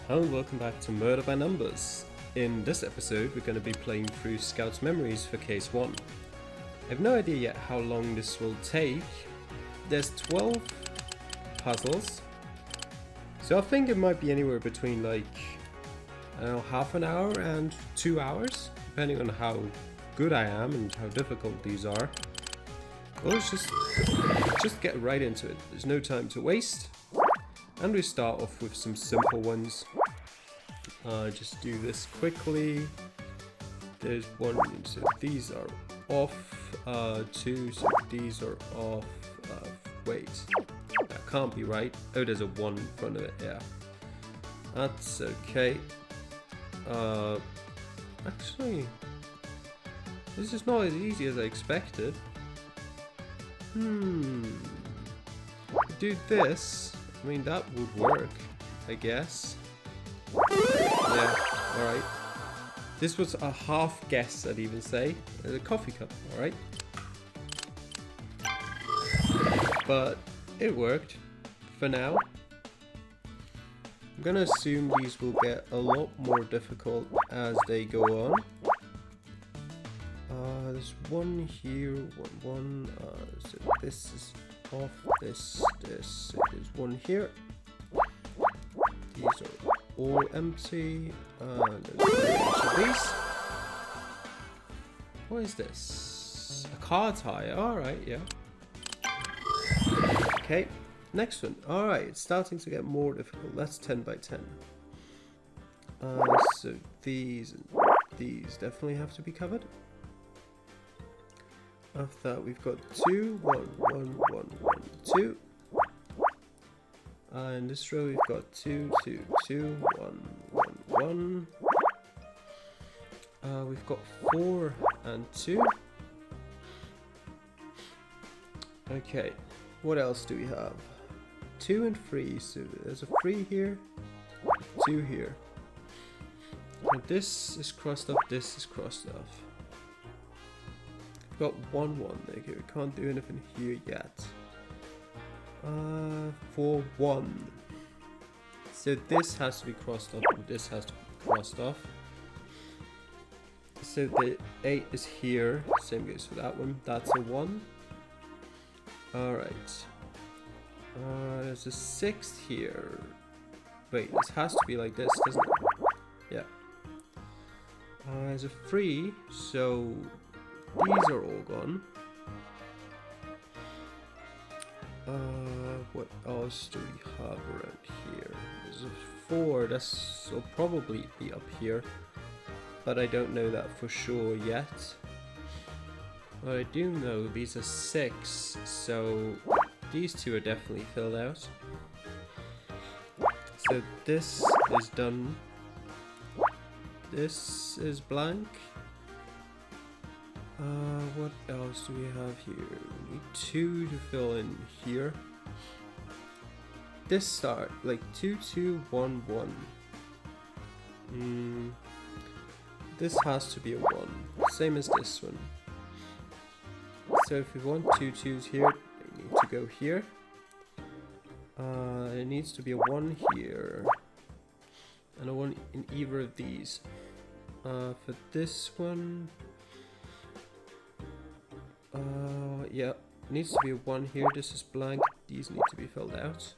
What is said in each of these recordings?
Hello and welcome back to Murder by Numbers. In this episode we're going to be playing through Scout's Memories for Case 1. I have no idea yet how long this will take. There's 12 puzzles, so I think it might be anywhere between like, I don't know, half an hour and 2 hours, depending on how good I am and how difficult these are. Well, let's just get right into it. There's no time to waste. And we start off with some simple ones. Just do this quickly. There's one, so these are off. Two, so these are off. Wait, that can't be right. Oh, there's a 1 in front of it, yeah. That's okay. Actually, this is not as easy as I expected. Do this. I mean, that would work, I guess. Yeah, alright. This was a half guess, I'd even say. A coffee cup, alright. But it worked for now. I'm gonna assume these will get a lot more difficult as they go on. There's one here, one. So this is off, this, so there's one here. These are all empty. There's these. What is this? A car tire. Alright, yeah. Okay, next one. Alright, it's starting to get more difficult. That's 10 by 10. So these and these definitely have to be covered. After that, we've got 2, 1, 1, 1, 1, 2. In this row, we've got 2, 2, 2, 1, 1, 1. We've got 4 and 2. Okay, what else do we have? 2 and 3, so there's a 3 here, 2 here. And this is crossed off, this is crossed off. Got 1, 1. Okay, we can't do anything here yet. 4, 1. So this has to be crossed off and this has to be crossed off. So the 8 is here. Same goes for that one. That's a 1. Alright. There's a 6 here. Wait, this has to be like this, doesn't it? Yeah. There's a 3, so these are all gone. What else do we have around here? There's a 4, this will probably be up here, but I don't know that for sure yet. But I do know these are 6, so these 2 are definitely filled out. So this is done. This is blank. What else do we have here? We need 2 to fill in here. This start, like 2, 2, 1, 1. This has to be a 1, same as this one. So if we want 2 2s here, they need to go here. It needs to be a 1 here, and a 1 in either of these. For this one, yeah, needs to be a 1 here. This is blank. These need to be filled out.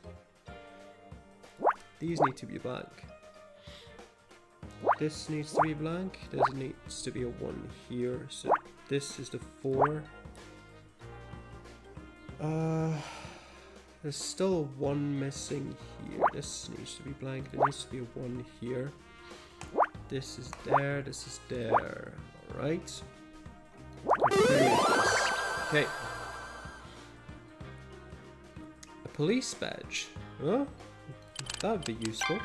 These need to be blank. This needs to be blank. There needs to be a 1 here. So this is the 4. There's still a 1 missing here. This needs to be blank. There needs to be a 1 here. This is there. This is there. All right. Okay. A police badge. Huh? That would be useful.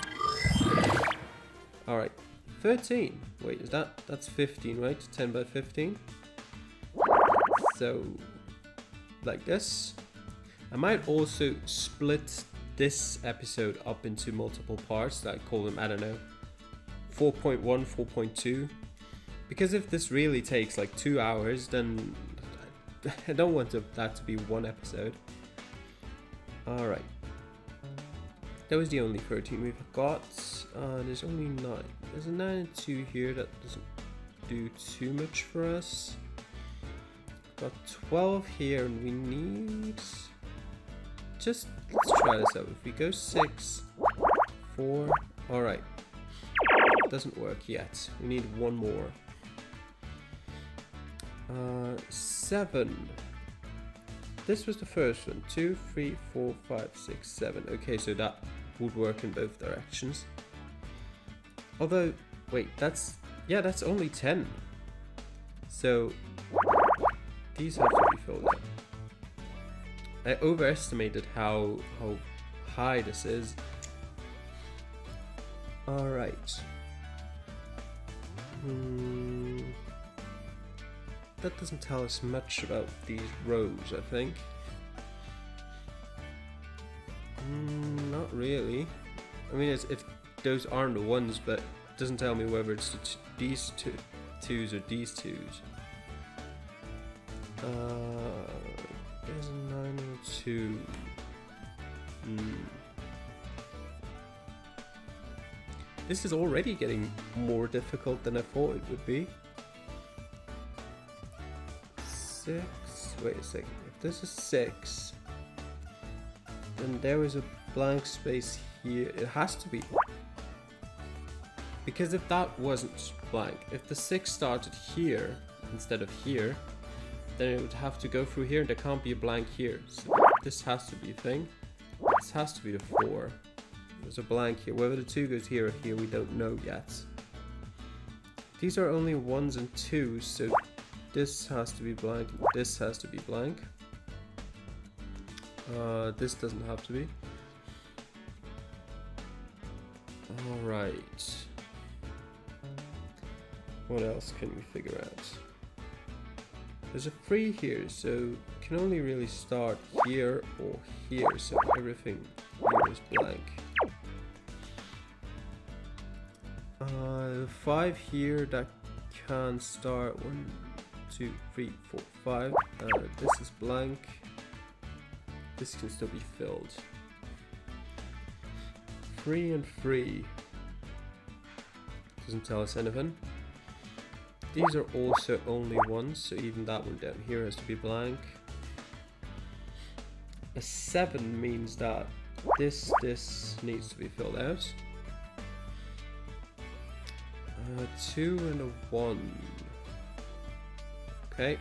Alright. 13. Wait, that's 15, right? 10 by 15. So, like this. I might also split this episode up into multiple parts. I call them, I don't know, 4.1, 4.2. Because if this really takes like 2 hours, then I don't want that to be one episode. Alright. that was the only 13 we've got. There's only 9. There's a 9 and 2 here that doesn't do too much for us. Got 12 here, and we need... let's try this out. If we go 6, 4... Alright. Doesn't work yet. We need one more. 7. This was the first one. 2, 3, 4, 5, 6, 7. Okay, so that would work in both directions. Although, wait, that's only 10. So these have to be filled out. I overestimated how high this is. Alright. That doesn't tell us much about these rows, I think. Not really. I mean, if those aren't the ones, but it doesn't tell me whether it's these twos or these twos. There's a 9 and a 2. This is already getting more difficult than I thought it would be. 6. Wait a second. If this is 6, then there is a blank space here. It has to be. Because if that wasn't blank, if the 6 started here instead of here, then it would have to go through here, and there can't be a blank here. So this has to be a thing. This has to be the 4. There's a blank here. Whether the 2 goes here or here, we don't know yet. These are only 1s and 2s, so this has to be blank, and this has to be blank. This doesn't have to be. Alright. What else can we figure out? There's a 3 here, so can only really start here or here, so everything here is blank. 5 here, that can start 1, 2, 3, 4, 5. This is blank. This can still be filled. 3 and 3. Doesn't tell us anything. These are also only 1s, so even that one down here has to be blank. A 7 means that this needs to be filled out. 2 and a 1. Okay.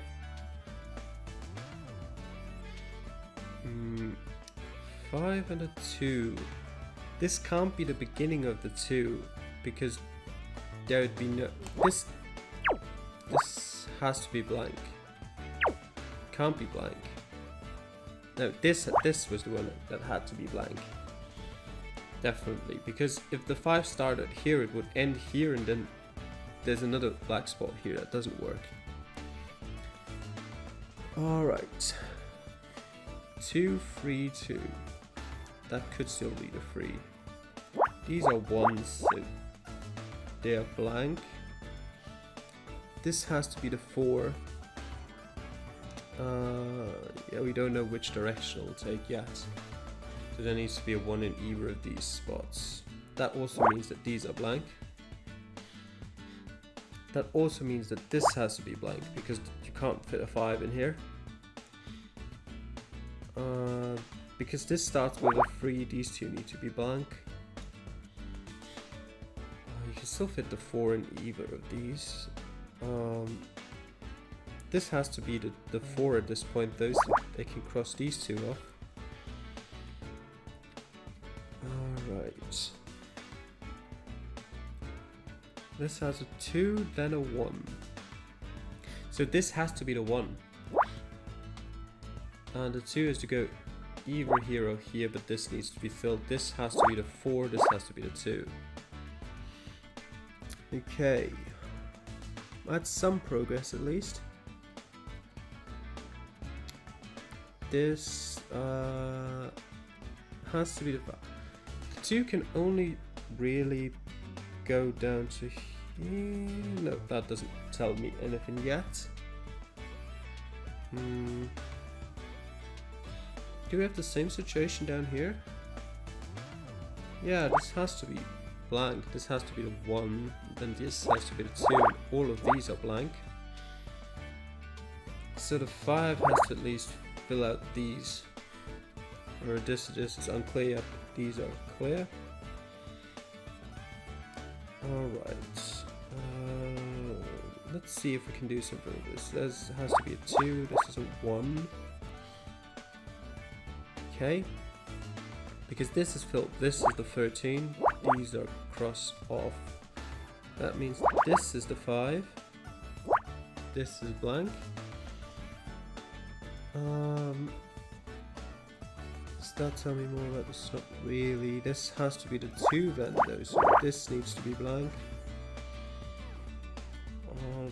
5 and a 2. This can't be the beginning of the 2, because there would be no... This has to be blank. Can't be blank. No, this was the one that had to be blank. Definitely, because if the 5 started here, it would end here, and then there's another black spot here. That doesn't work. Alright. 2, 3, 2. That could still be the 3. These are 1s, so they are blank. This has to be the 4. Yeah, we don't know which direction it'll take yet. So there needs to be a 1 in either of these spots. That also means that these are blank. That also means that this has to be blank, because you can't fit a 5 in here. Because this starts with a 3, these two need to be blank. You can still fit the 4 in either of these. This has to be the 4 at this point though, so they can cross these two off. Alright. This has a 2, then a 1. So this has to be the 1. And the 2 is to go either here or here, but this needs to be filled. This has to be the 4, this has to be the 2. Okay. That's some progress at least. This has to be the 5. The 2 can only really go down to here. No, that doesn't tell me anything yet. Do we have the same situation down here? Yeah, this has to be blank. This has to be the 1. Then this has to be the 2. All of these are blank. So the 5 has to at least fill out these. Or this is unclear. Yep, these are clear. Alright. Let's see if we can do something with this. This has to be a 2. This is a 1. Okay. Because this is filled. This is the 13. These are crossed off. That means this is the 5. This is blank. Does that tell me more about this? Not really. This has to be the 2 then though, so this needs to be blank.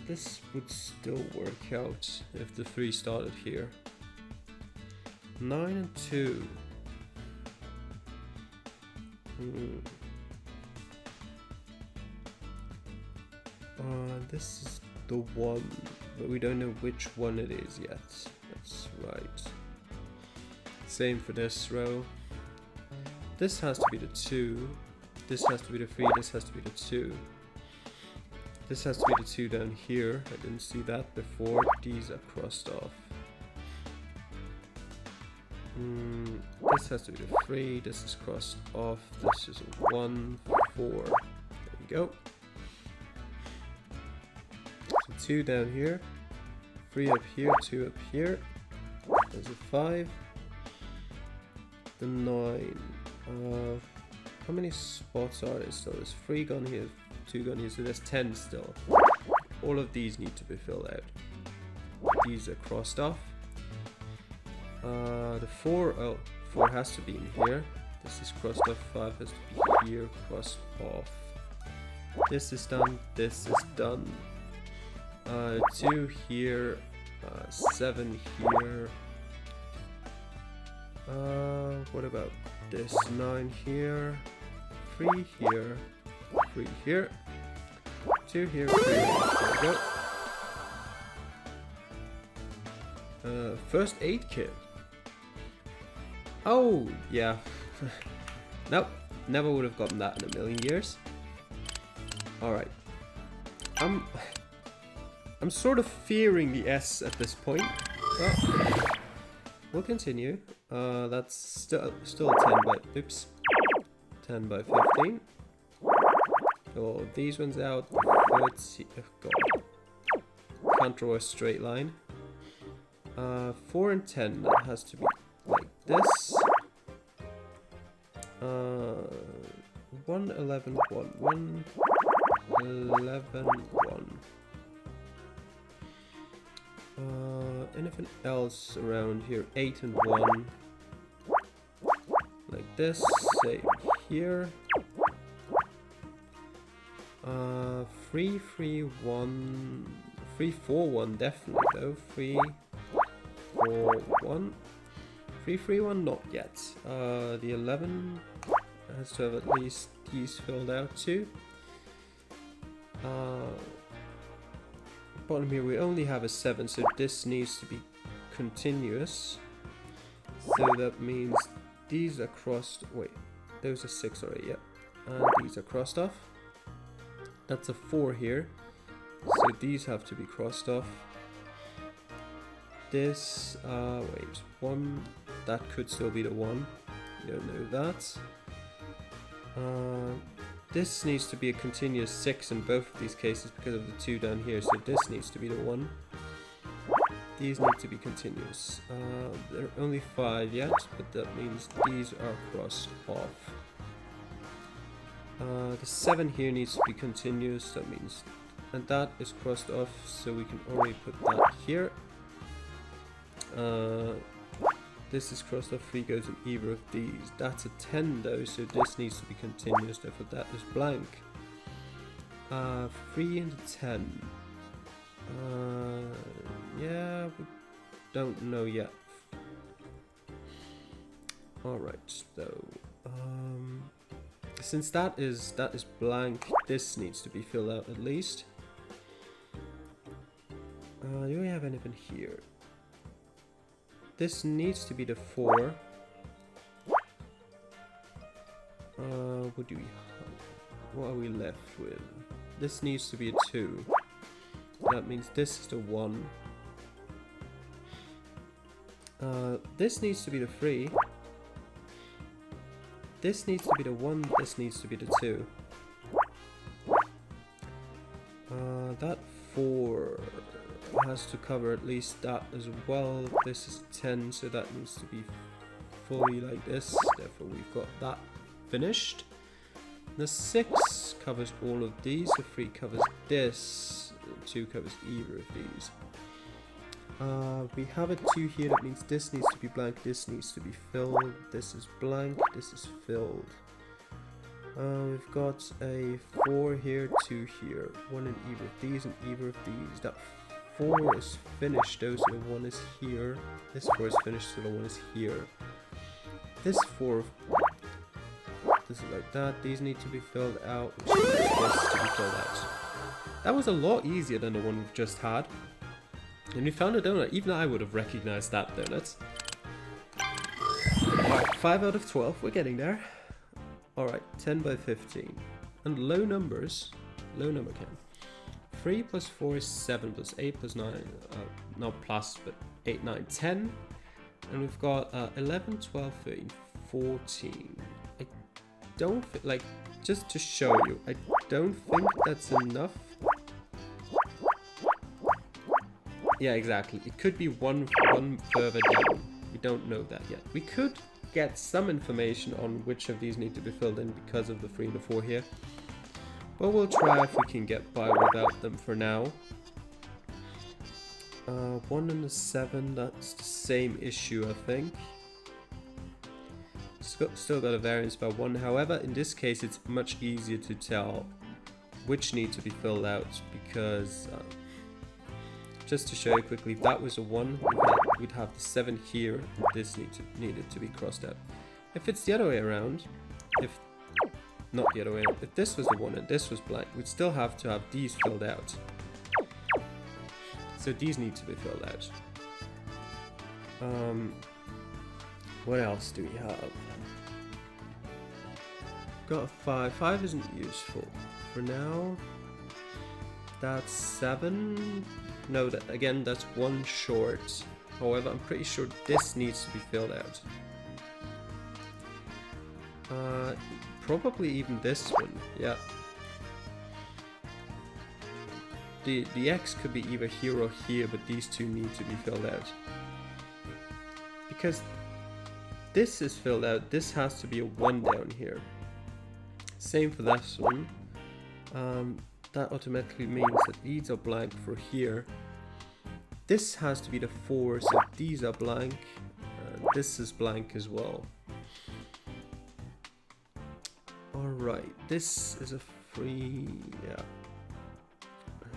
This would still work out if the 3 started here. 9 and 2. This is the 1, but we don't know which one it is yet. That's right. Same for this row. This has to be the 2. This has to be the 3. This has to be the 2. This has to be the 2 down here. I didn't see that before. These are crossed off. This has to be the 3. This is crossed off. This is a 1, 4. There we go. So 2 down here. 3 up here. 2 up here. There's a 5. The 9. How many spots are there still? There's 3 gone here, 2 gone here, so there's 10 still. All of these need to be filled out. These are crossed off. The 4, 4 has to be in here. This is crossed off. 5 has to be here, crossed off. This is done. This is done. 2 here. 7 here. What about this? 9 here, 3 here, 3 here, 2 here, 3 here. There we go. First aid kit. Oh, yeah. Nope, never would have gotten that in a million years. Alright. I'm sort of fearing the S at this point. But we'll continue. That's still a 10 by, oops, 10 by 15. Oh, these ones out. 30, oh god. Can't draw a straight line. 4 and 10, that has to be like this. 1, 11, 1, 1, 11, 1. Anything else around here? 8 and 1. Like this. Same here. 3, 3, 1. 3, 4, 1 definitely though. 3, 4, 1. 3, 3, 1 not yet. The 11 has to have at least these filled out too. Bottom here we only have a 7, so this needs to be continuous. So that means these are crossed. Wait, those are 6 already. Yep, and these are crossed off. That's a 4 here, so these have to be crossed off. This, wait, 1. That could still be the 1. You don't know that. This needs to be a continuous 6 in both of these cases because of the 2 down here, so this needs to be the 1. These need to be continuous. There are only 5 yet, but that means these are crossed off. The 7 here needs to be continuous, that means, and that is crossed off, so we can only put that here. This is crossed off, 3 goes in either of these. That's a 10 though, so this needs to be continuous, therefore that is blank. 3 and a 10. Yeah, we don't know yet. Alright, though. Since that is blank, this needs to be filled out at least. Do we have anything here? This needs to be the 4. What are we left with? This needs to be a 2. That means this is the 1. This needs to be the 3. This needs to be the 1. This needs to be the 2. That 4 has to cover at least that as well. This is 10, so that needs to be fully like this. Therefore, we've got that finished. The 6 covers all of these. The 3 covers this. The 2 covers either of these. We have a 2 here. That means this needs to be blank. This needs to be filled. This is blank. This is filled. We've got a 4 here, 2 here, 1 in either of these and either of these. That 4 is finished though, so the 1 is here. This 4 is finished, so the 1 is here. This 4, this is like that. These need to be filled out, which is this to be filled out. That was a lot easier than the one we've just had. And we found a donut. Even I would have recognized that donut. Alright, 5 out of 12, we're getting there. Alright, 10 by 15. And low numbers, low number count. 3 plus 4 is 7 plus 8 plus 9, not plus, but 8, 9, 10. And we've got 11, 12, 13, 14. I don't, like, just to show you, I don't think that's enough. Yeah, exactly. It could be one further down. We don't know that yet. We could get some information on which of these need to be filled in because of the 3 and the 4 here. But we'll try if we can get by without them for now. 1 and a 7, that's the same issue, I think. Still got a variance by 1. However, in this case, it's much easier to tell which need to be filled out because, just to show you quickly, if that was a 1, we'd have the 7 here, and this needed to be crossed out. If it's the other way around, not the other way around, if this was the 1 and this was blank, we'd still have to have these filled out. So these need to be filled out. What else do we have? Got a 5. 5 isn't useful for now. That's 7. No, again, that's 1 short. However, I'm pretty sure this needs to be filled out. Probably even this one, yeah. The X could be either here or here, but these two need to be filled out. Because this is filled out, this has to be a 1 down here. Same for this one. That automatically means that these are blank for here. This has to be the 4, so these are blank. This is blank as well. Alright, this is a 3, yeah.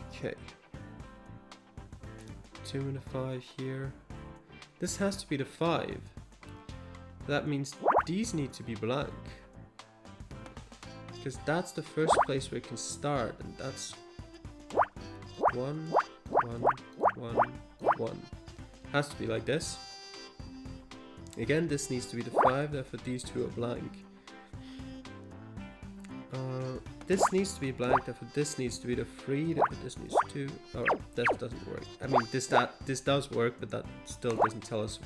Okay. 2 and a 5 here. This has to be the 5. That means these need to be blank. Because that's the first place where it can start, and that's 1, 1, 1, 1. Has to be like this. Again, this needs to be the 5, therefore these two are blank. This needs to be blank, therefore this needs to be the 3, therefore this needs 2. Alright, that doesn't work. I mean, this does work, but that still doesn't tell us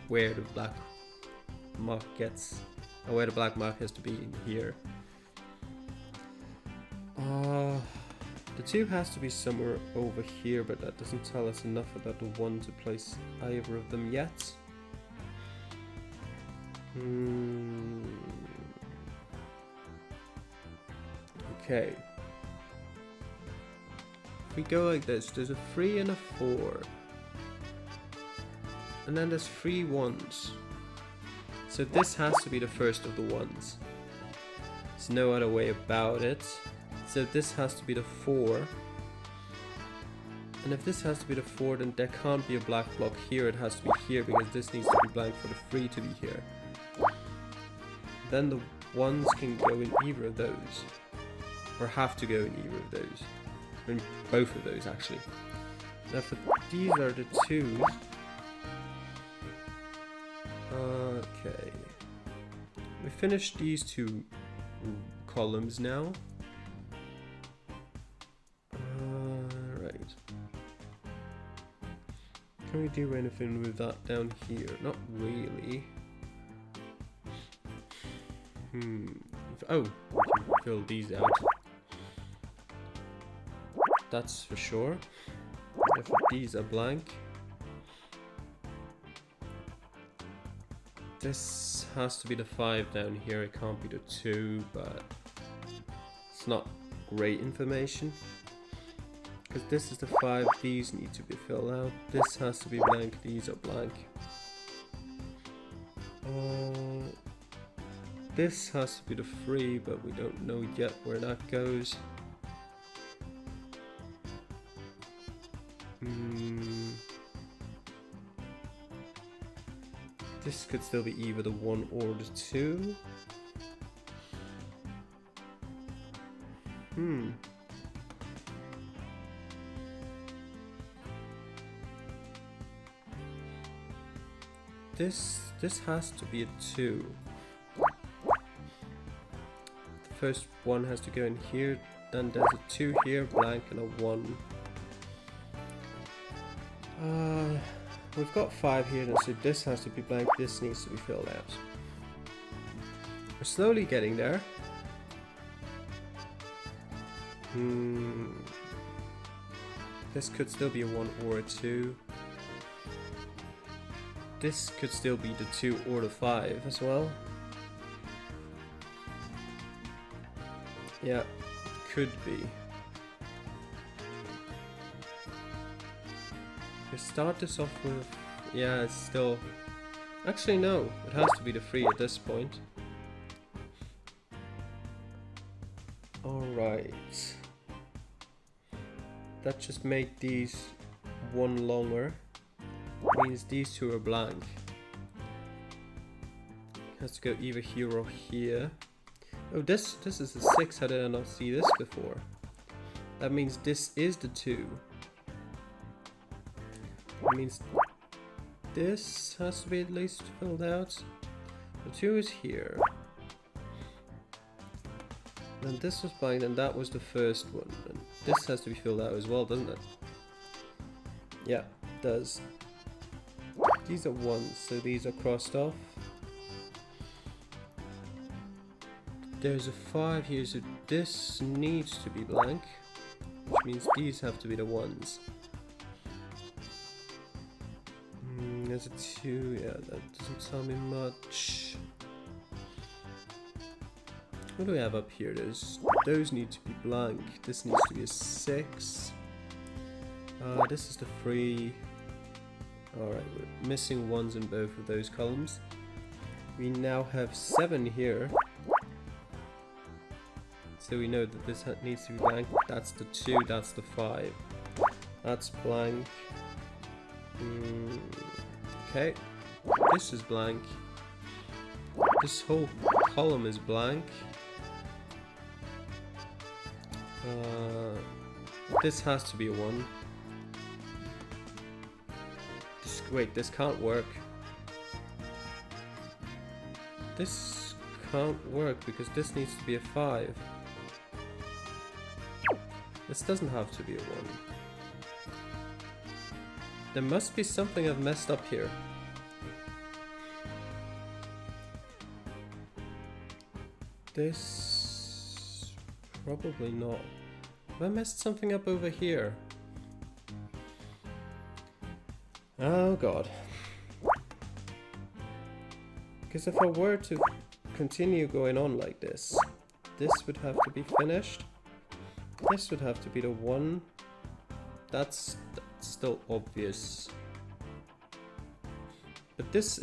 where the black mark gets, or where the black mark has to be in here. The 2 has to be somewhere over here, but that doesn't tell us enough about the 1 to place either of them yet. Okay. If we go like this, there's a 3 and a 4. And then there's 3 1s. So this has to be the first of the 1s. There's no other way about it. So this has to be the 4. And if this has to be the 4, then there can't be a black block here. It has to be here because this needs to be blank for the 3 to be here. Then the 1s can go in either of those. Or have to go in either of those. I mean, both of those actually. Now for these are the 2s. Okay. We finished these 2 columns now. Right. Can we do anything with that down here? Not really. Oh, we can fill these out. That's for sure. If these are blank. This has to be the 5 down here, it can't be the 2, but it's not great information. Because this is the 5, these need to be filled out. This has to be blank, these are blank. This has to be the 3, but we don't know yet where that goes. This could still be either the 1 or the 2. This has to be a 2. The first one has to go in here, then there's a 2 here, blank, and a 1. We've got 5 here, so this has to be blank, this needs to be filled out. We're slowly getting there. This could still be a 1 or a 2. This could still be the 2 or the 5 as well. Yeah, could be. We start this off with, yeah, it's still, actually no, it has to be the 3 at this point. Alright. That just made these 1 longer. Means these 2 are blank. Has to go either here or here. Oh, this is the 6, how did I not see this before? That means this is the 2. That means this has to be at least filled out. The 2 is here. Then this was blank, and that was the first one. And this has to be filled out as well, doesn't it? Yeah, it does. These are 1s, so these are crossed off. There's a 5 here, so this needs to be blank, which means these have to be the 1s. There's a 2, yeah, that doesn't tell me much. What do we have up here? Those need to be blank. This needs to be a 6. This is the 3. Alright, we're missing 1s in both of those columns. We now have 7 here. So we know that this needs to be blank. That's the 2, that's the 5. That's blank. Okay, this is blank. This whole column is blank. This has to be a 1. Wait, this can't work. This can't work because this needs to be a 5. This doesn't have to be a 1. There must be something I've messed up here. This... probably not. Have I messed something up over here? Oh god. Because if I were to continue going on like this, this would have to be finished. This would have to be the 1. That's still obvious. But this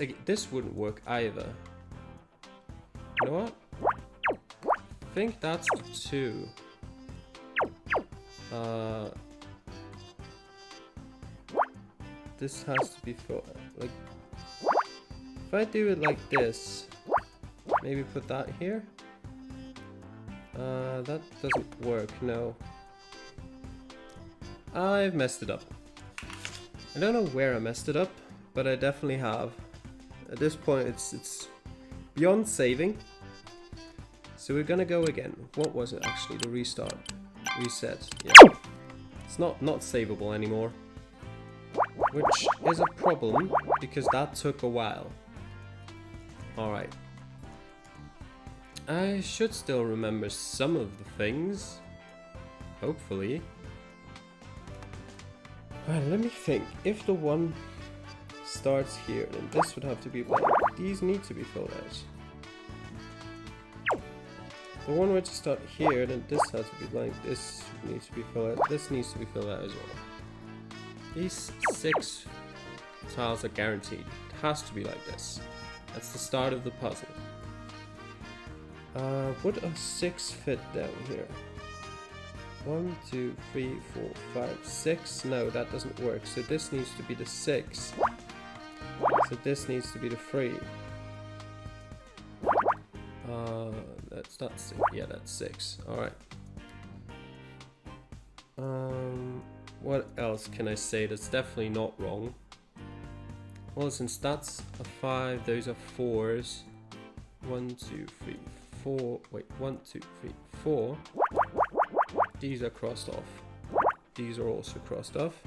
wouldn't work either. You know what? I think that's the 2. This has to be like, if I do it like this, maybe put that here. That doesn't work, no. I've messed it up. I don't know where I messed it up, but I definitely have. At this point, it's beyond saving. So we're gonna go again. What was it actually? The restart. Reset. Yeah. It's not savable anymore. Which is a problem, because that took a while. Alright. I should still remember some of the things. Hopefully. Alright, let me think. If the one starts here, then this would have to be blank. These need to be filled out. The one were to start here, then this has to be blank. This needs to be filled out. This needs to be filled out as well. These 6 tiles are guaranteed. It has to be like this. That's the start of the puzzle. Would a 6 fit down here? 1, 2, 3, 4, 5, 6. No, that doesn't work. So this needs to be the 6. So this needs to be the 3. That's not 6. Yeah, that's 6. Alright. What else can I say that's definitely not wrong? Well, since that's a 5, those are 4s. 1, 2, 3, 4. Wait, 1, 2, 3, 4. These are crossed off. These are also crossed off.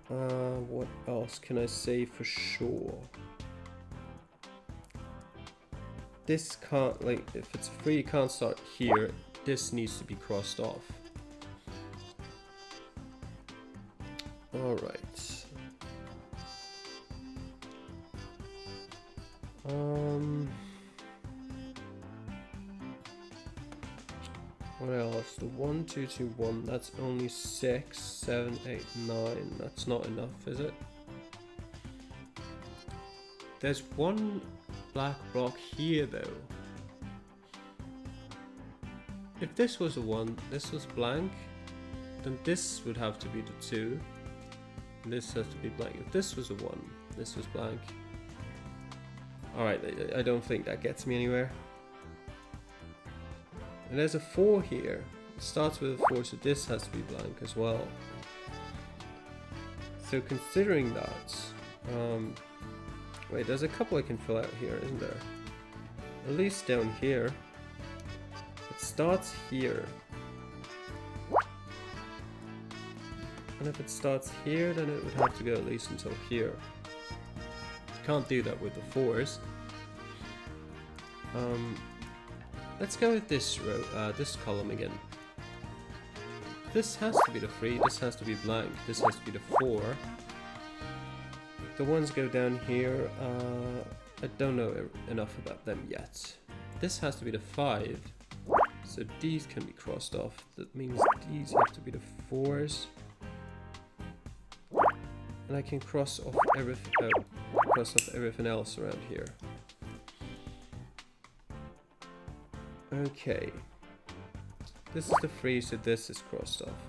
What else can I say for sure? This can't, like, if it's free, it can't start here. This needs to be crossed off. Alright. What else? The 1, 2, 2, 1, that's only 6, 7, 8, 9. That's not enough, is it? There's one black block here though. If this was a 1, this was blank, then this would have to be the 2. And this has to be blank. If this was a 1, this was blank. Alright, I don't think that gets me anywhere. And there's a 4 here. It starts with a 4, so this has to be blank as well. So considering that, wait, there's a couple I can fill out here, isn't there? At least down here. It starts here. And if it starts here, then it would have to go at least until here. Can't do that with the 4s. Let's go with this row, this column again. This has to be the 3, this has to be blank, this has to be the 4. The ones go down here, I don't know enough about them yet. This has to be the 5, so these can be crossed off. That means these have to be the 4s. And I can cross off everything else around here. Okay. This is the 3, so this is crossed off.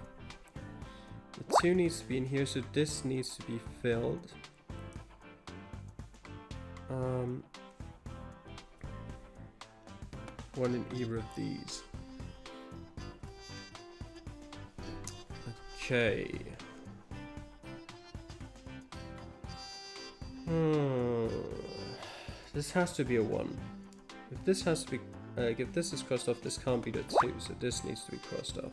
The 2 needs to be in here, so this needs to be filled. One in either of these. Okay. This has to be a 1. If this has to be, if this is crossed off, this can't be the 2, so this needs to be crossed off.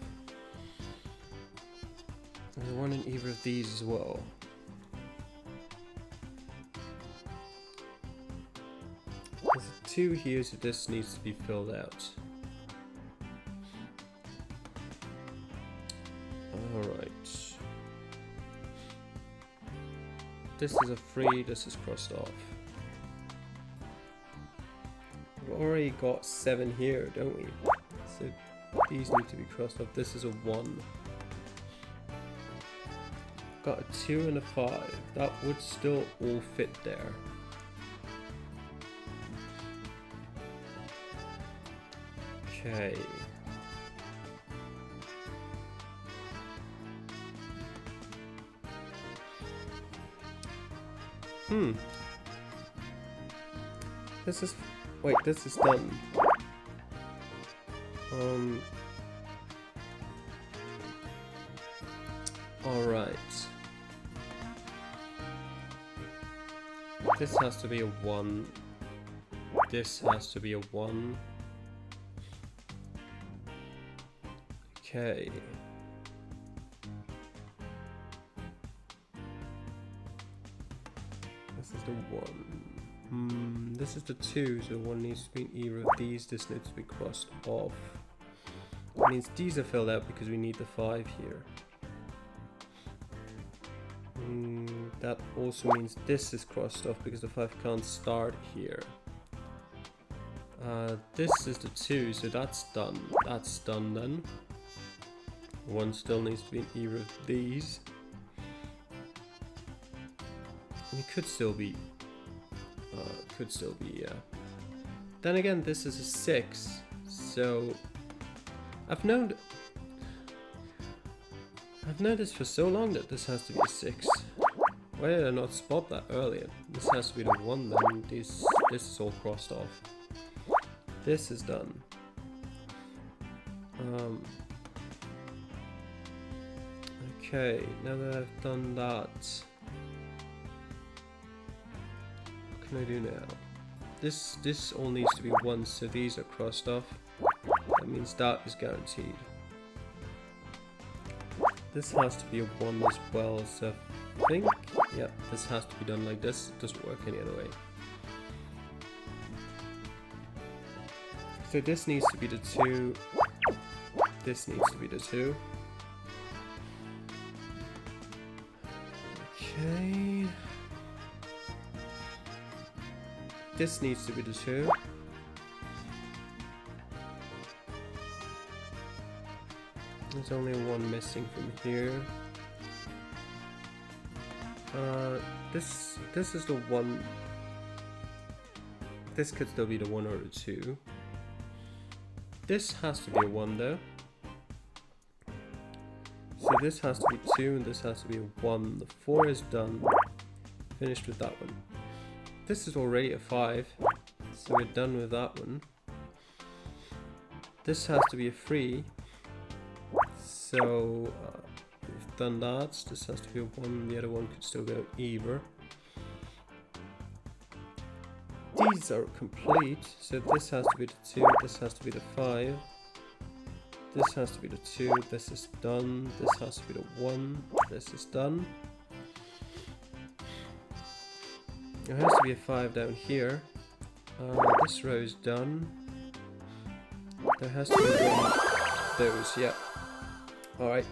There's a 1 in either of these as well. There's a 2 here, so this needs to be filled out. Alright. This is a 3, this is crossed off. We've already got 7 here, don't we? So these need to be crossed off. This is a 1. Got a 2 and a 5. That would still all fit there. Okay. This is... Wait, this is done. Alright. This has to be a 1. this has to be a 1. Okay. This is the 1. This is the 2, so 1 needs to be in either of these. This needs to be crossed off. That means these are filled out because we need the 5 here. That also means this is crossed off because the 5 can't start here. This is the 2, so that's done. That's done then. 1 still needs to be in either of these. And it could still be, yeah. Then again, this is a 6, so I've known this for so long that this has to be a 6. Why did I not spot that earlier? This has to be the 1 then. This is all crossed off. This is done. Okay, now that I've done that, what can I do now? This all needs to be 1, so these are crossed off. That means that is guaranteed. This has to be a 1 as well, so I think, yeah, this has to be done like this. It doesn't work any other way. So this needs to be the 2. This needs to be the 2. Okay. This needs to be the 2. There's only 1 missing from here. This is the 1. This could still be the 1 or the 2. This has to be a 1 though. So this has to be 2 and this has to be a 1. The 4 is done. Finished with that one. This is already a 5, so we're done with that one. This has to be a 3. So we've done that. This has to be a 1. The other one could still go either. These are complete. So this has to be the 2. This has to be the 5. This has to be the 2. This is done. This has to be the 1. This is done. There has to be a 5 down here. This row is done. There has to be one of those, yeah. Alright.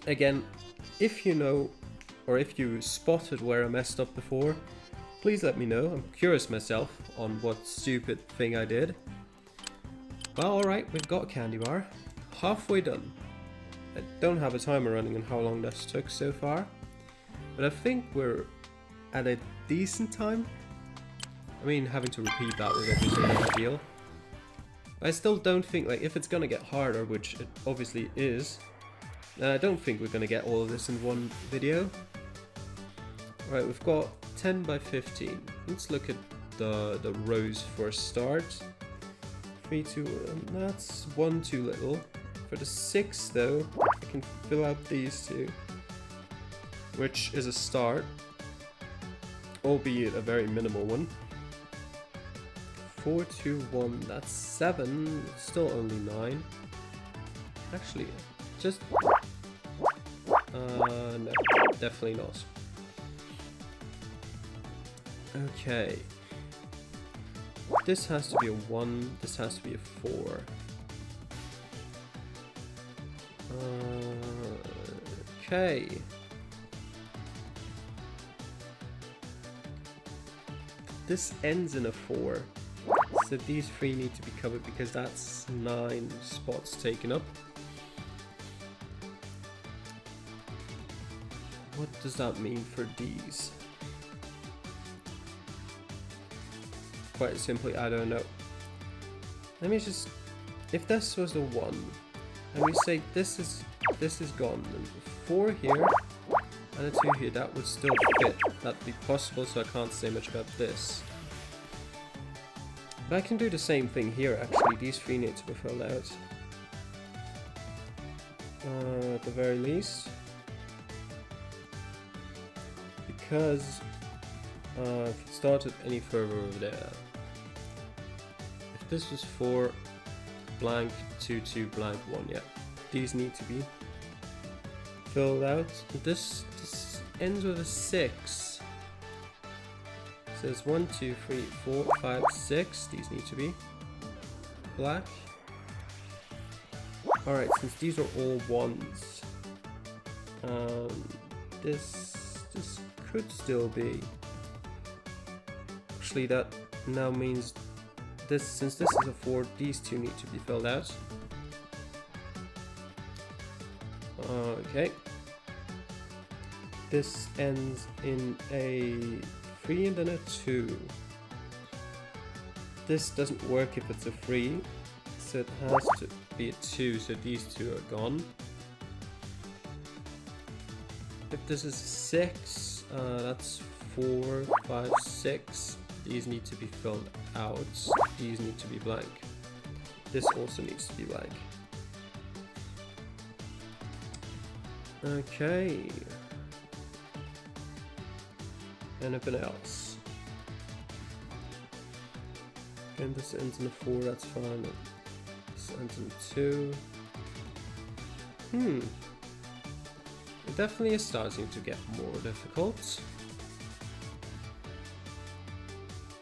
Again, if you know, or if you spotted where I messed up before, please let me know. I'm curious myself on what stupid thing I did. Well, alright, we've got a candy bar. Halfway done. I don't have a timer running on how long this took so far, but I think we're at a decent time. I mean, having to repeat that was obviously not ideal. I still don't think, like, if it's gonna get harder, which it obviously is, I don't think we're gonna get all of this in one video. Alright, we've got 10 by 15. Let's look at the rows for a start. 3, 2, that's 1 too little. For the 6 though, I can fill out these two, which is a start, albeit a very minimal one. 4, 2, 1, that's 7, still only 9. Actually, just... no, definitely not. Okay. This has to be a 1, this has to be a 4. Okay. This ends in a 4. So these 3 need to be covered because that's 9 spots taken up. What does that mean for these? Quite simply, I don't know. Let me just, if this was a 1, and we say this is gone, then 4 here and a 2 here, that would still fit. That'd be possible, so I can't say much about this. But I can do the same thing here actually. These 3 need to be filled out. At the very least. Because if it started any further over there, this was 4 blank 2 2 blank 1. Yeah, these need to be filled out. This ends with a 6. So it's 1 2 3 4 5 6. These need to be black. Alright, since these are all 1s, this could still be. Actually, that now means this, since this is a 4, these 2 need to be filled out. Okay. This ends in a 3 and then a 2. This doesn't work if it's a 3, so it has to be a 2, so these 2 are gone. If this is 6, that's 4, 5, 6. These need to be filled out. These need to be blank. This also needs to be blank. Okay. Anything else? And this ends in a 4, that's fine. This ends in a 2. It definitely is starting to get more difficult.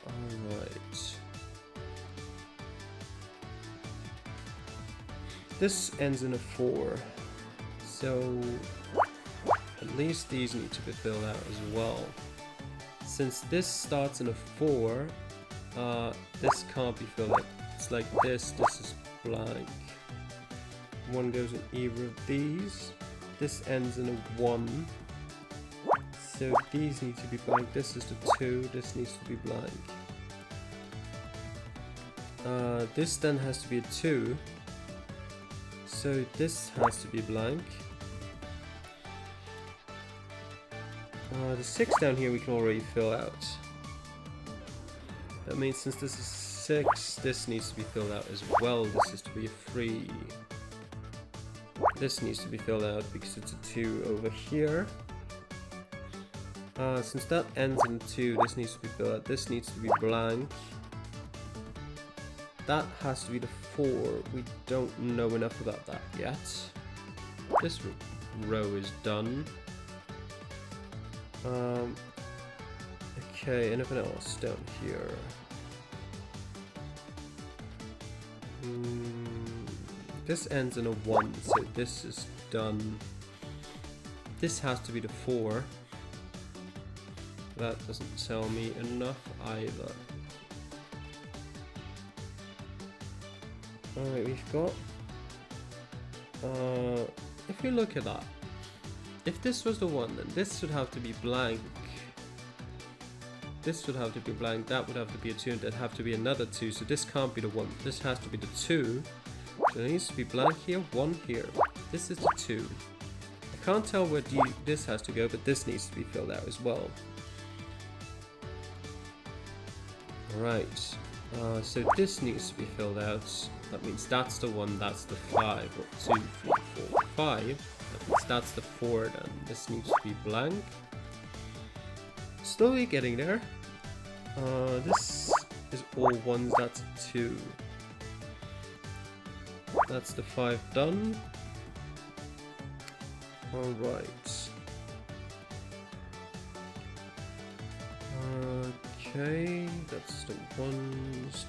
Alright. This ends in a 4. So at least these need to be filled out as well. Since this starts in a 4, this can't be filled out. It's like this is blank. 1 goes in either of these. This ends in a 1. So these need to be blank. This is the 2, this needs to be blank. This then has to be a 2. So this has to be blank. The 6 down here we can already fill out. That means since this is 6, this needs to be filled out as well. This is to be a 3. This needs to be filled out because it's a 2 over here. Since that ends in 2, this needs to be filled out. This needs to be blank. That has to be the 4. We don't know enough about that yet. This row is done. Okay, anything else down here? This ends in a 1, so this is done. This has to be the 4. That doesn't tell me enough either. Alright, we've got... if you look at that, if this was the 1, then this would have to be blank. This would have to be blank, that would have to be a 2, and there'd have to be another 2, so this can't be the 1. This has to be the 2. So it needs to be blank here, 1 here. This is the 2. I can't tell where this has to go, but this needs to be filled out as well. Alright, so this needs to be filled out. That means that's the 1, that's the 5, 2, 3, 4, 5. That means that's the 4 then. This needs to be blank. Slowly getting there. This is all 1s, that's a 2. That's the 5 done. Alright. Okay, that's the 1s.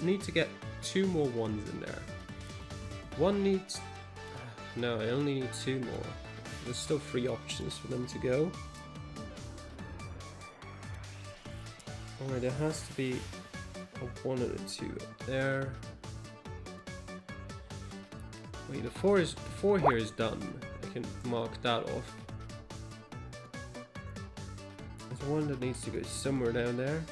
Need to get 2 more 1s in there. 1 needs... no, I only need 2 more. There's still 3 options for them to go. Alright, there has to be a 1 and a 2 up there. Wait, the 4 here is done. I can mark that off. There's 1 that needs to go somewhere down there.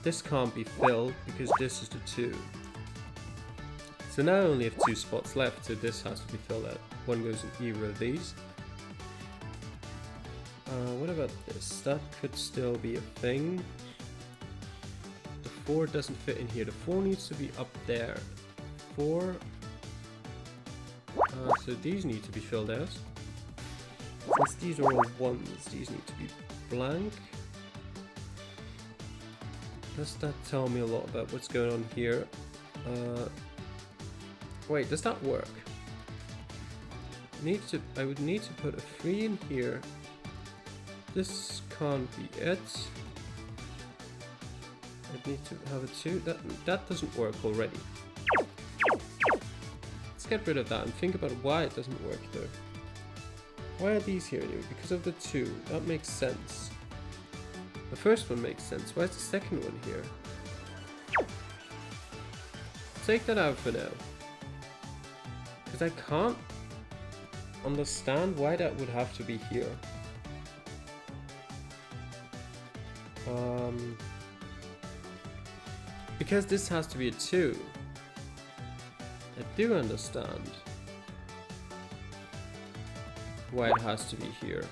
This can't be filled because this is the 2. So now I only have 2 spots left, so this has to be filled out. 1 goes in either of these. What about this? That could still be a thing. The 4 doesn't fit in here. The 4 needs to be up there. 4. So these need to be filled out. Since these are all 1s, these need to be blank. Does that tell me a lot about what's going on here? Wait, does that work? I would need to put a 3 in here. This can't be it. I need to have a 2. That doesn't work already. Let's get rid of that and think about why it doesn't work though. Why are these here anyway? Because of the 2. That makes sense. The first one makes sense. Why is the second one here? Take that out for now. Because I can't understand why that would have to be here. Because this has to be a 2. I do understand why it has to be here.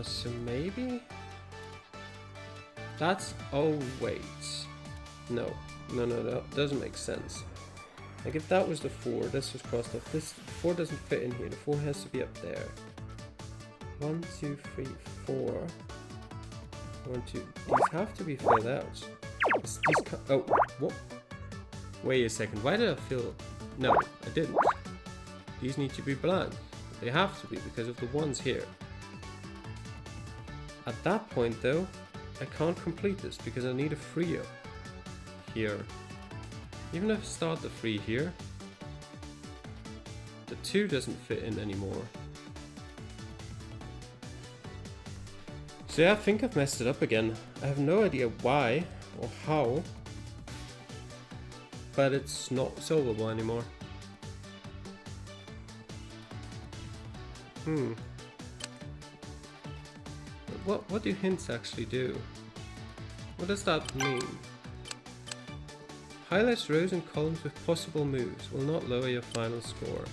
So maybe that's, oh wait, no, that doesn't make sense. Like if that was the 4, this was crossed off. This 4 doesn't fit in here. The 4 has to be up there. 1, 2, 3, 4. 1, 2. These have to be filled out. Oh, what? Wait a second. Why did I fill? No, I didn't. These need to be blank. They have to be because of the ones here. At that point though, I can't complete this because I need a 3 up here. Even if I start the 3 here, the 2 doesn't fit in anymore. So yeah, I think I've messed it up again. I have no idea why or how, but it's not solvable anymore. What do hints actually do? What does that mean? Highlights rows and columns with possible moves. Will not lower your final score.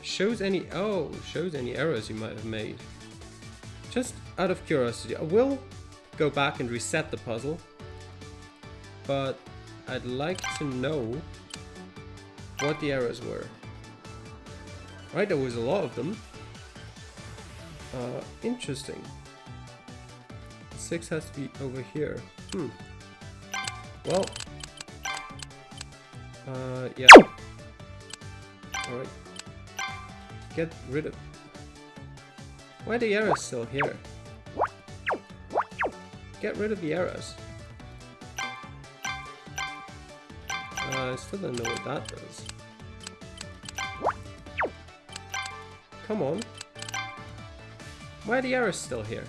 Shows any errors you might have made. Just out of curiosity, I will go back and reset the puzzle, but I'd like to know what the errors were. Right, there was a lot of them. Interesting. 6 has to be over here. Well, yeah. Alright. Get rid of... Why are the errors still here? Get rid of the errors. I still don't know what that does. Come on. Why are the errors still here?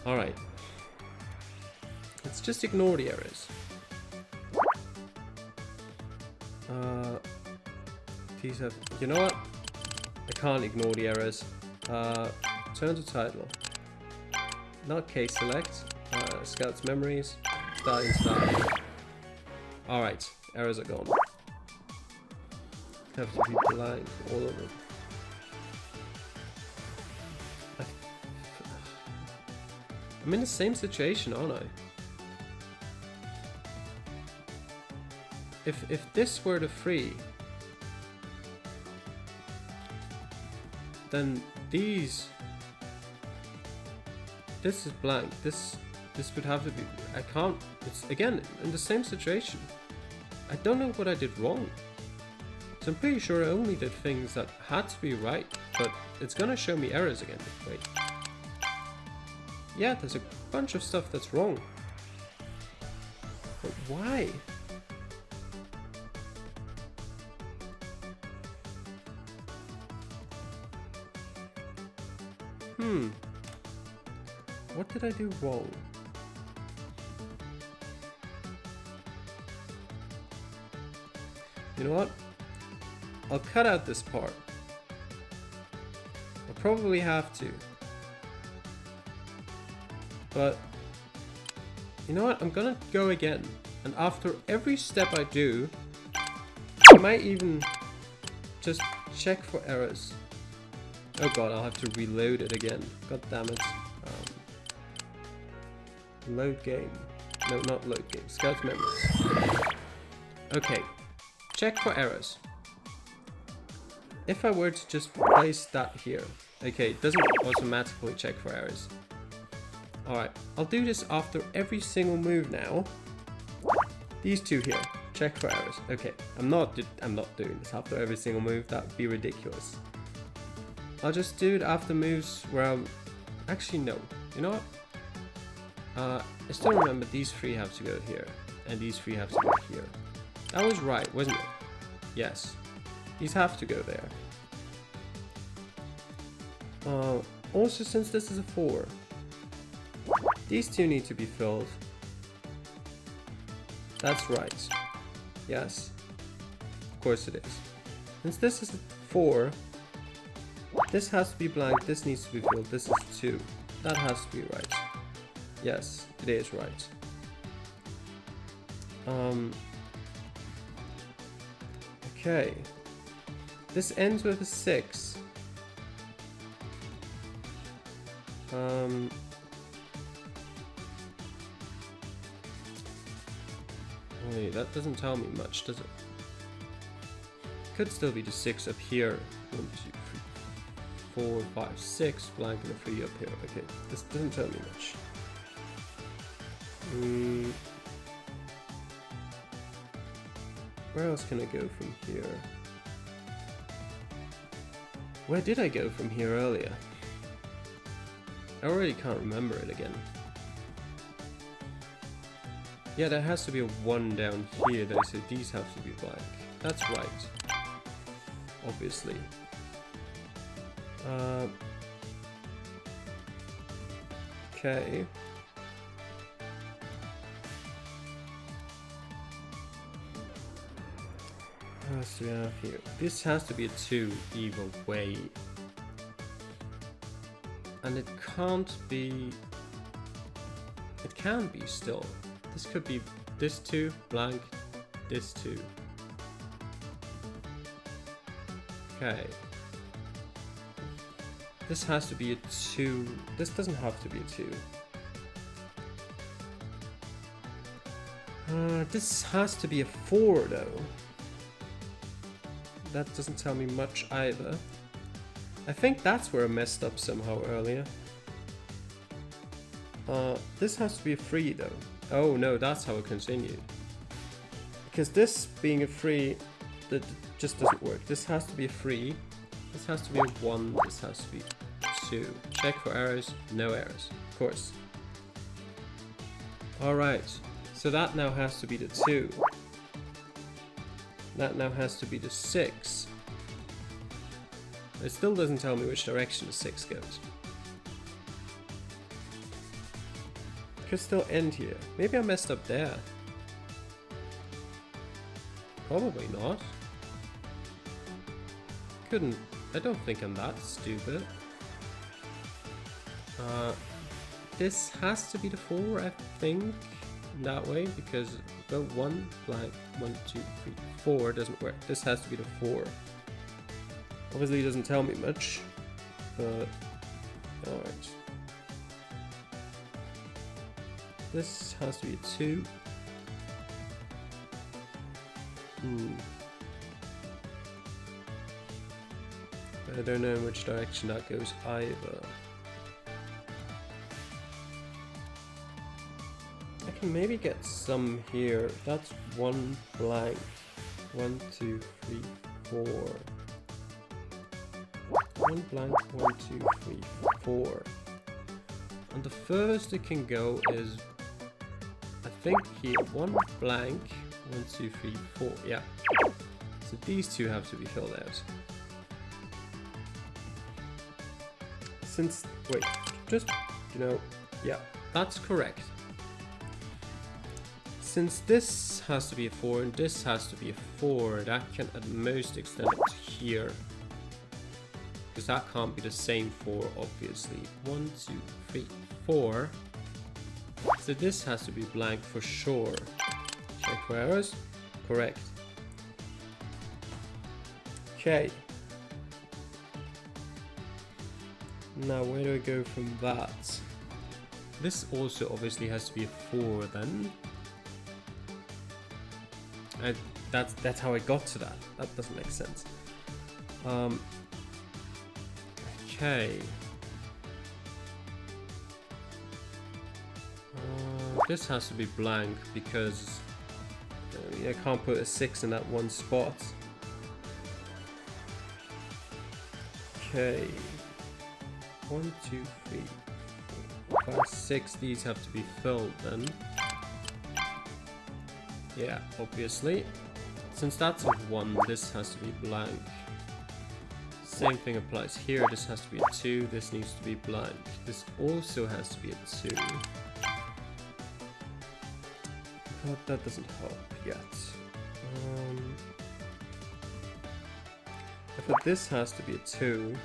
Alright. Let's just ignore the errors. These have... You know what? I can't ignore the errors. Turn to title. Not case select. Scout's memories. Starting start. Alright. Errors are gone. Have to be blank. All of them. I'm in the same situation, aren't I? If this were the 3, then this is blank. This would have to be. I can't. It's again in the same situation. I don't know what I did wrong. So I'm pretty sure I only did things that had to be right, but it's gonna show me errors again. Wait. Yeah, there's a bunch of stuff that's wrong. But why? What did I do wrong? You know what? I'll cut out this part. I'll probably have to. But, you know what? I'm gonna go again. And after every step I do, I might even just check for errors. Oh god, I'll have to reload it again. God damn it. Load game. No, not load game. Scout's memories. Okay. Check for errors. If I were to just place that here, Okay, it doesn't automatically check for errors. Alright, I'll do this after every single move now. These two here, check for errors. Okay, I'm not doing this after every single move, that would be ridiculous. I'll just do it after moves where I'm... Actually, no. You know what? I still remember these three have to go here, and these three have to go here. That was right, wasn't it? Yes. These have to go there. Also, since this is a 4, these two need to be filled. That's right. Yes. Of course it is. Since this is a 4, this has to be blank, this needs to be filled, this is 2. That has to be right. Yes, it is right. Okay. This ends with a 6. Wait, that doesn't tell me much, does it? Could still be the 6 up here. 1, 2, 3, 4, 5, 6, blank, and a 3 up here. Okay, this doesn't tell me much. Where else can I go from here? Where did I go from here earlier? I already can't remember it again. Yeah, there has to be a 1 down here though, so these have to be blank. That's right. Obviously. Okay. What else do we have here? This has to be a 2 either way. And it can't be... It can be still. This could be this 2, blank, this 2. Okay. This has to be a 2. This doesn't have to be a 2. This has to be a 4 though. That doesn't tell me much either. I think that's where I messed up somehow earlier. This has to be a 3 though. Oh no, that's how it continued. Because this being a 3, that just doesn't work. This has to be a 3. This has to be a 1. This has to be 2. Check for errors. No errors. Of course. Alright. So that now has to be the 2. That now has to be the 6. It still doesn't tell me which direction the 6 goes. Could still end here. Maybe I messed up there. Probably not. Couldn't. I don't think I'm that stupid. This has to be the 4, I think. That way, because the 1 blank 1, 2, 3, 4 doesn't work. This has to be the 4. Obviously, it doesn't tell me much, but alright. This has to be a 2. I don't know in which direction that goes either. I can maybe get some here. That's 1 blank. 1, 2, 3, 4. 1 blank, 1, 2, 3, 4. And the furthest it can go is, I think here, 1 blank, 1, 2, 3, 4. Yeah. So these two have to be filled out. Since, wait, just, yeah, that's correct. Since this has to be a 4 and this has to be a 4, that can at most extend it to here. Because that can't be the same 4, obviously. 1, 2, 3, 4. So this has to be blank for sure. Check for errors. Correct. Okay. Now where do I go from that? This also obviously has to be a 4 then. That's how I got to that. That doesn't make sense. Okay. This has to be blank because I can't put a 6 in that one spot. Okay. 1, 2, 3, 4, 5, 6. These have to be filled then. Yeah, obviously. Since that's a 1, this has to be blank. Same thing applies here. This has to be a 2. This needs to be blank. This also has to be a 2. But that doesn't help yet. But this has to be a 2.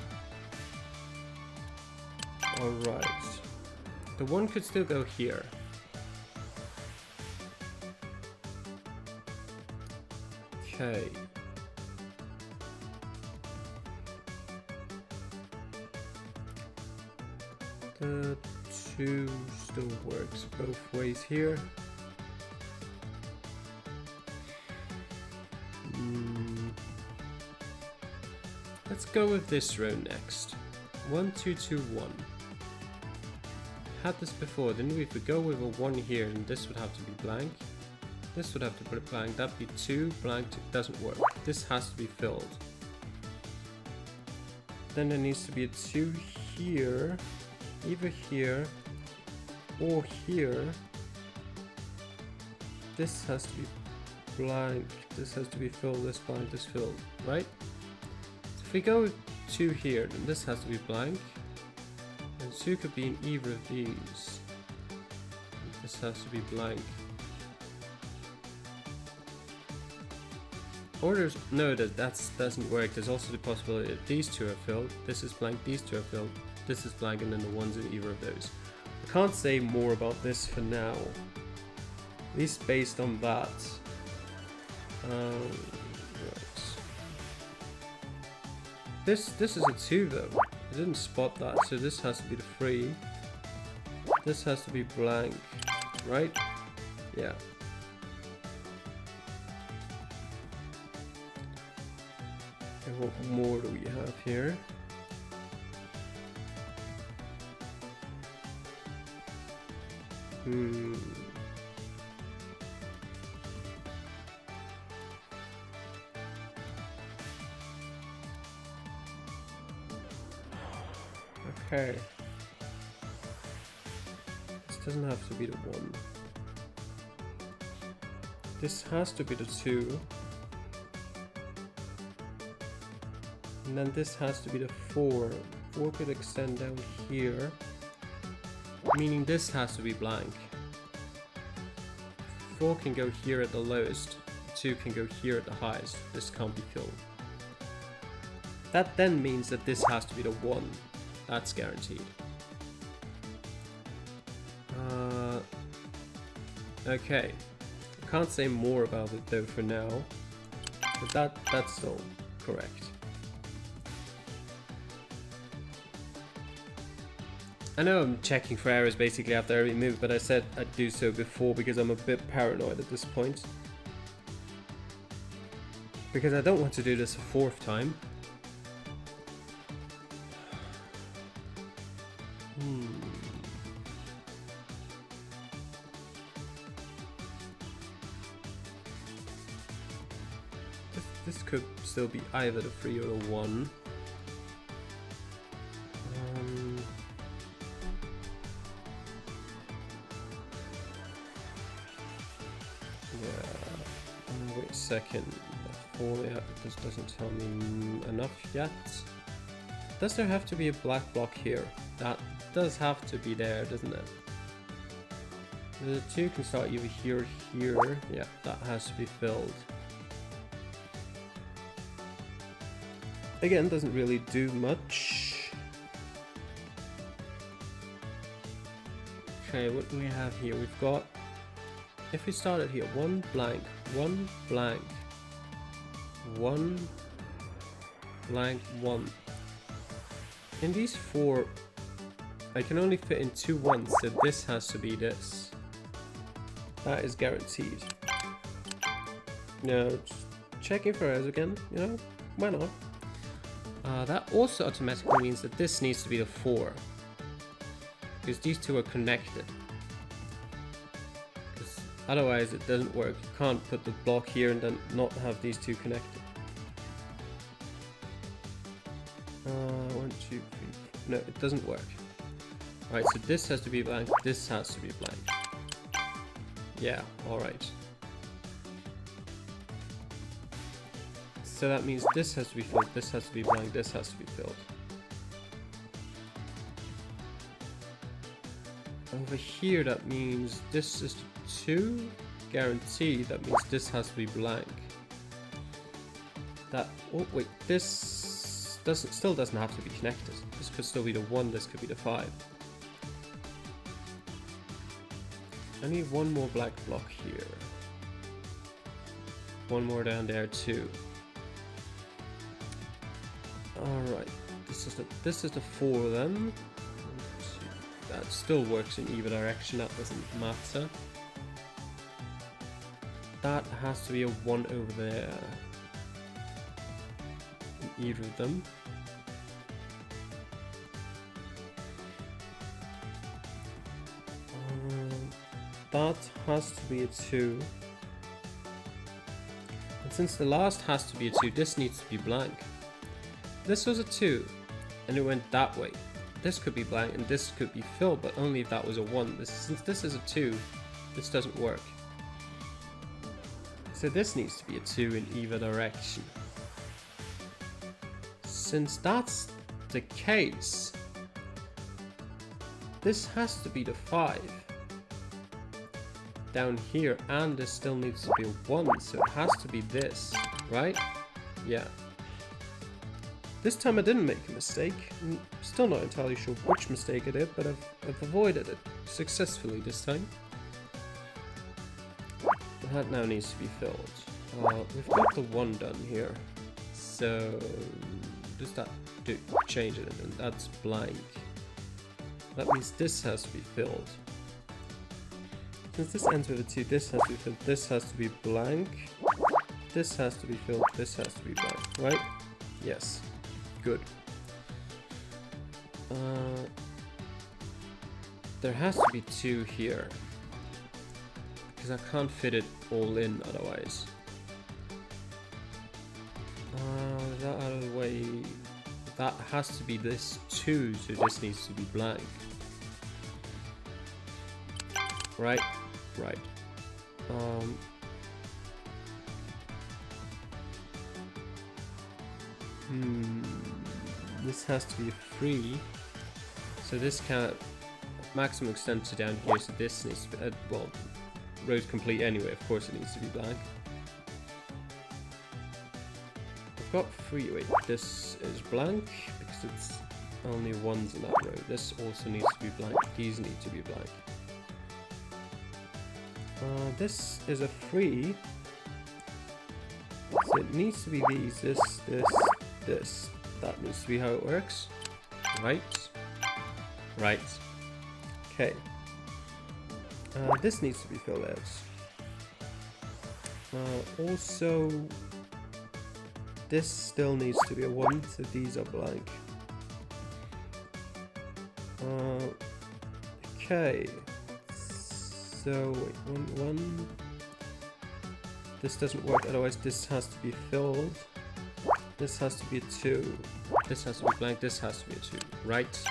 Alright. The 1 could still go here. Okay. The 2 still works both ways here. Let's go with this row next. 1, 2, 2, 1. Had this before, didn't we? If we go with a 1 here, then this would have to be blank. This would have to be blank. That'd be 2 blank. It doesn't work. This has to be filled. Then there needs to be a 2 here, either here or here. This has to be blank. This has to be filled. This blank. This filled. Right? So if we go with 2 here, then this has to be blank. And 2 could be in either of these. This has to be blank. Or there's no, that doesn't work. There's also the possibility that these 2 are filled. This is blank. These 2 are filled. This is blank, and then the ones in either of those. I can't say more about this for now. At least based on that. Right. This is a 2 though. I didn't spot that, so this has to be the 3. This has to be blank, right? Yeah. And what more do we have here? Okay. This doesn't have to be the 1. This has to be the 2. And then this has to be the 4. 4 could extend down here. Meaning this has to be blank. 4 can go here at the lowest. 2 can go here at the highest. This can't be filled. That then means that this has to be the 1. That's guaranteed. Okay. I can't say more about it though for now. But that's still correct. I know I'm checking for errors basically after every move, but I said I'd do so before because I'm a bit paranoid at this point. Because I don't want to do this a 4th time. This could still be either the 3 or the 1. Wait a second. This doesn't tell me enough yet. Does there have to be a black block here? That does have to be there, doesn't it? The 2 can start either here or here. Yeah, that has to be filled. Again, doesn't really do much. Okay, what do we have here? We've got, if we started here, 1 blank, 1 blank, 1 blank, 1. In these 4, I can only fit in 2 1s, so this has to be this. That is guaranteed. No, just checking for errors again, you know, why not? That also automatically means that this needs to be the 4. Because these two are connected. Because otherwise it doesn't work. You can't put the block here and then not have these two connected. 1, 2, 3, 4. No, it doesn't work. Alright, so this has to be blank, this has to be blank. Yeah, alright. So that means this has to be filled, this has to be blank, this has to be filled. Over here that means this is 2, guaranteed, that means this has to be blank. That, oh wait, this still doesn't have to be connected. This could still be the 1, this could be the 5. I need one more black block here. One more down there too. Alright, this is the 4 then. That still works in either direction, that doesn't matter. That has to be a 1 over there. In either of them. That has to be a 2. And since the last has to be a 2, this needs to be blank. This was a 2, and it went that way. This could be blank, and this could be filled, but only if that was a 1. Since this is a 2, this doesn't work. So this needs to be a 2 in either direction. Since that's the case, this has to be the 5. Down here, and this still needs to be a 1, so it has to be this, right? Yeah. This time I didn't make a mistake. I'm still not entirely sure which mistake I did, but I've avoided it successfully this time. That now needs to be filled. We've got the 1 done here, so does that do change it? And that's blank. That means this has to be filled. Since this ends with a 2, this has to be filled, this has to be blank, this has to be filled, this has to be blank, right? Yes. Good. There has to be 2 here, because I can't fit it all in otherwise. That out of the way, that has to be this 2, so this needs to be blank. Right? Right. This has to be a 3. So this can't maximum extent to down here, so this needs to be, well, row's complete anyway, of course it needs to be blank. I've got 3, wait, this is blank, because it's only 1s in that row. This also needs to be blank, these need to be blank. This is a 3, so it needs to be these, this. That needs to be how it works. Right. Right. Okay. This needs to be filled out. Also, this still needs to be a 1, so these are blank. Okay. So, wait, 1. This doesn't work, otherwise this has to be filled. This has to be a 2. This has to be blank, this has to be a 2. Right.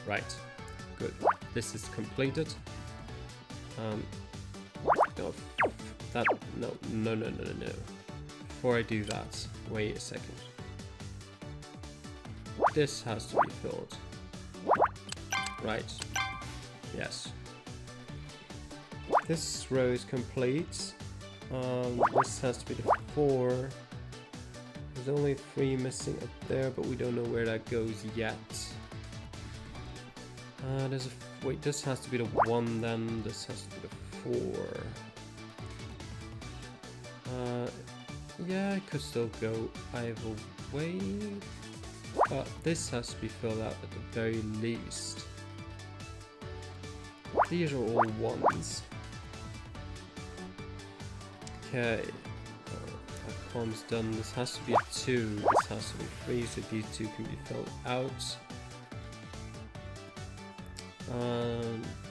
Right. Good. This is completed. No, that, no. Before I do that, wait a second. This has to be filled. Right. Yes. This row is complete. This has to be the 4. There's only 3 missing up there, but we don't know where that goes yet. There's a, wait, this has to be the 1 then, this has to be the 4. Yeah, I could still go either way, but this has to be filled out at the very least. These are all 1s. Okay. column's done. This has to be a 2, this has to be 3, so these 2 can be filled out.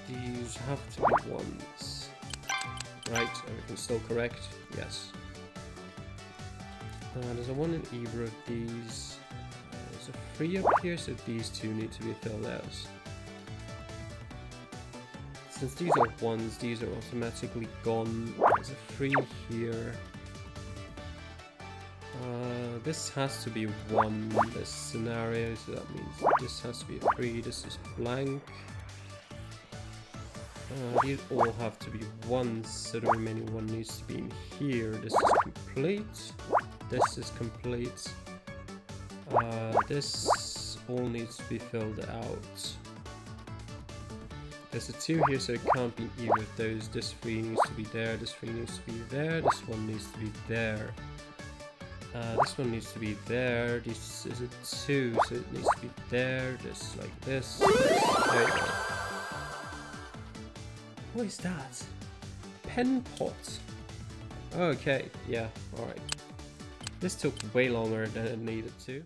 These have to be 1s. Right, everything's still correct? Yes. There's a 1 in either of these. There's a 3 up here, so these 2 need to be filled out. Since these are 1s, these are automatically gone. There's a 3 here. This has to be 1 in this scenario, so that means this has to be a 3, this is blank. These all have to be 1s, so the remaining 1 needs to be in here. This is complete. This is complete. This all needs to be filled out. There's a 2 here, so it can't be either of those. This 3 needs to be there, this 3 needs to be there, this 1 needs to be there. This one needs to be there. This is a 2, so it needs to be there. This like this. There you go. What is that? Pen pot. Okay, yeah, alright. This took way longer than it needed to.